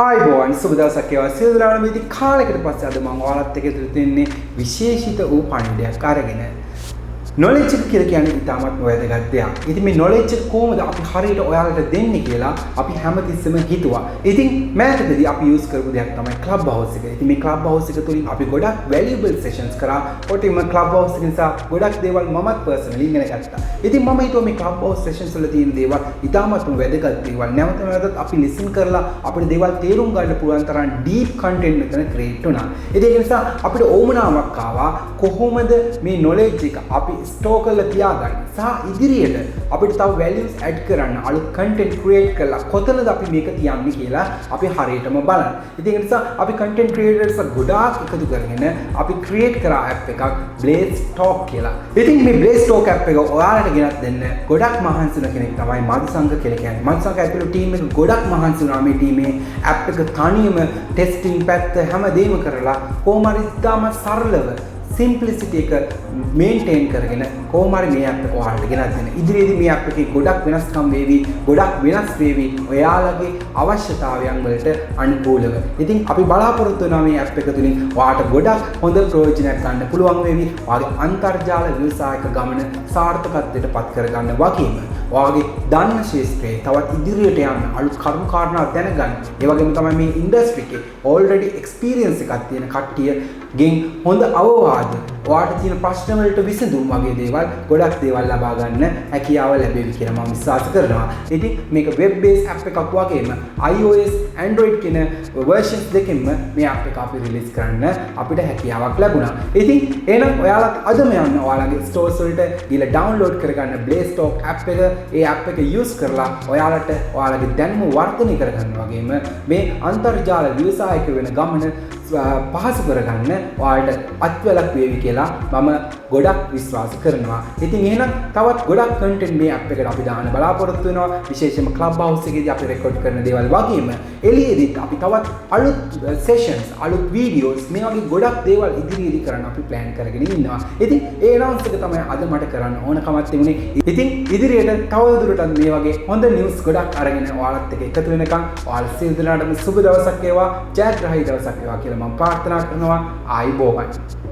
ආයිබෝවන් සුබ දවසක් වේවා සියලු දෙනාට මේ ඉතින් කාලයකට පස්සේ අද මම ඔයාලත් එක්ක ඉදිරියට එන්නේ විශේෂිත වූ පණිවිඩයක් අරගෙන knowledge එක කියලා කියන්නේ ඉතාමත් වැදගත් දෙයක්. ඉතින් මේ knowledge එක කොහොමද අපි හරියට ඔයාලට දෙන්නේ කියලා අපි හැමතිස්සෙම හිතුවා. ඉතින් මෑතකදී අපි use කරපු දෙයක් තමයි club house එක. ඉතින් මේ club house එක තුලින් අපි ගොඩක් valuable sessions කරා. ඔටිම club house එක නිසා ගොඩක් දේවල් මමත් personally ඉගෙන ගත්තා. ඉතින් මම හිතුවා මේ club house sessions වල තියෙන දේවල් ඉතාමත් වැදගත් දේවල්. නැවත නැවතත් අපි listen කරලා අපිට දේවල් තේරුම් ගන්න පුළුවන් තරම් deep content මෙතන create වුණා. ඉතින් ඒ නිසා අපිට ඕමනාවක් ආවා කොහොමද මේ knowledge එක අපි ස්ටෝර් කරලා තියාගන්න සහ ඉදිරියට අපිට තව values add කරන්න අලුත් content create කරලා කොතනද අපි මේක තියන්නේ කියලා අපි හරියටම බලන්න. ඉතින් ඒ නිසා අපි content creators ගොඩාක් එකතු කරගෙන අපි create කරා app එකක් BlaceTalk කියලා. ඉතින් මේ BlaceTalk app එක ඔයාලට ගෙනත් දෙන්න ගොඩක් මහන්සි වෙන කෙනෙක් තමයි මధుසංග කියලා කියන්නේ. මధුසංග ඇතුළේ team එක ගොඩක් මහන්සි වුණා මේ team මේ app එක තනියම testing පැත්ත හැමදේම කරලා කොහොම හරි ඉතාමත් සරලව simplicity එක maintain කරගෙන කොහොම හරි මේ app එක ඔයාලට ගෙනත් දෙන්න. ඉදිරියේදී මේ app එකේ ගොඩක් වෙනස්කම් වේවි, ගොඩක් වෙනස් වේවි ඔයාලගේ අවශ්‍යතාවයන් වලට අනුකූලව. ඉතින් අපි බලාපොරොත්තු වෙනවා මේ app එක තුලින් ඔයාලට ගොඩක් හොඳ ප්‍රයෝජනයක් ගන්න පුළුවන් වේවි. ඔයාගේ අන්තර්ජාල ව්‍යවසායක ගමන සාර්ථකත්වයට පත් කරගන්න වගේම ඔයාගේ දන්න ශාස්ත්‍රයේ තවත් ඉදිරියට යන්න අලුත් කරුණු කාරණා දැනගන්න. ඒ වගේම තමයි මේ ඉන්ඩස්ට්‍රි එකේ already experience එකක් තියෙන කට්ටියගෙන් හොඳ අවවාද ඔයාට තියෙන ප්‍රශ්න වලට විසඳුම් වගේ දේවල් ගොඩක් දේවල් ලබා ගන්න හැකියාව ලැබෙවි කියලා මම විශ්වාස කරනවා. ඉතින් මේක web based app එකක් වගේම iOS Android කියන versions දෙකෙන්ම මේ app එක අපි release කරන්න අපිට හැකියාවක් ලැබුණා. ඉතින් එහෙනම් ඔයාලත් අදම යන්න ඔයාලගේ stores වලට ගිහලා download කරගන්න BlaceTalk app එක. ඒ app එක use කරලා ඔයාලට ඔයාලගේ දැනුම වර්ධනය කරගන්න වගේම මේ අන්තර්ජාල ව්‍යවසායක වෙන ගමන පහසු කරගන්න ඔයාලට අත්වලක් වේවි කියලා මම ගොඩක් විශ්වාස කරනවා. ඉතින් එහෙනම් තවත් ගොඩක් content මේ app එකට අපි දාන්න බලාපොරොත්තු වෙනවා. විශේෂයෙන්ම club house එකේදී අපි record කරන දේවල් වගේම එළියේදීත් අපි තවත් අලුත් sessions, අලුත් videos මේ වගේ ගොඩක් දේවල් ඉදිරියේදී කරන්න අපි plan කරගෙන ඉන්නවා. ඉතින් ඒ announce එක තමයි අද මට කරන්න ඕනකමක් තිබුණේ. ඉතින් ඉදිරියට තවදුරටත් මේ වගේ හොඳ news ගොඩක් අරගෙන ඔයාලත් එක්ක එකතු වෙනකන් ඔයාලා සියලු දෙනාටම සුබ දවසක් වේවා, ජයග්‍රහී දවසක් වේවා කියලා මම ප්‍රාර්ථනා කරනවා. ආයිබෝවන්.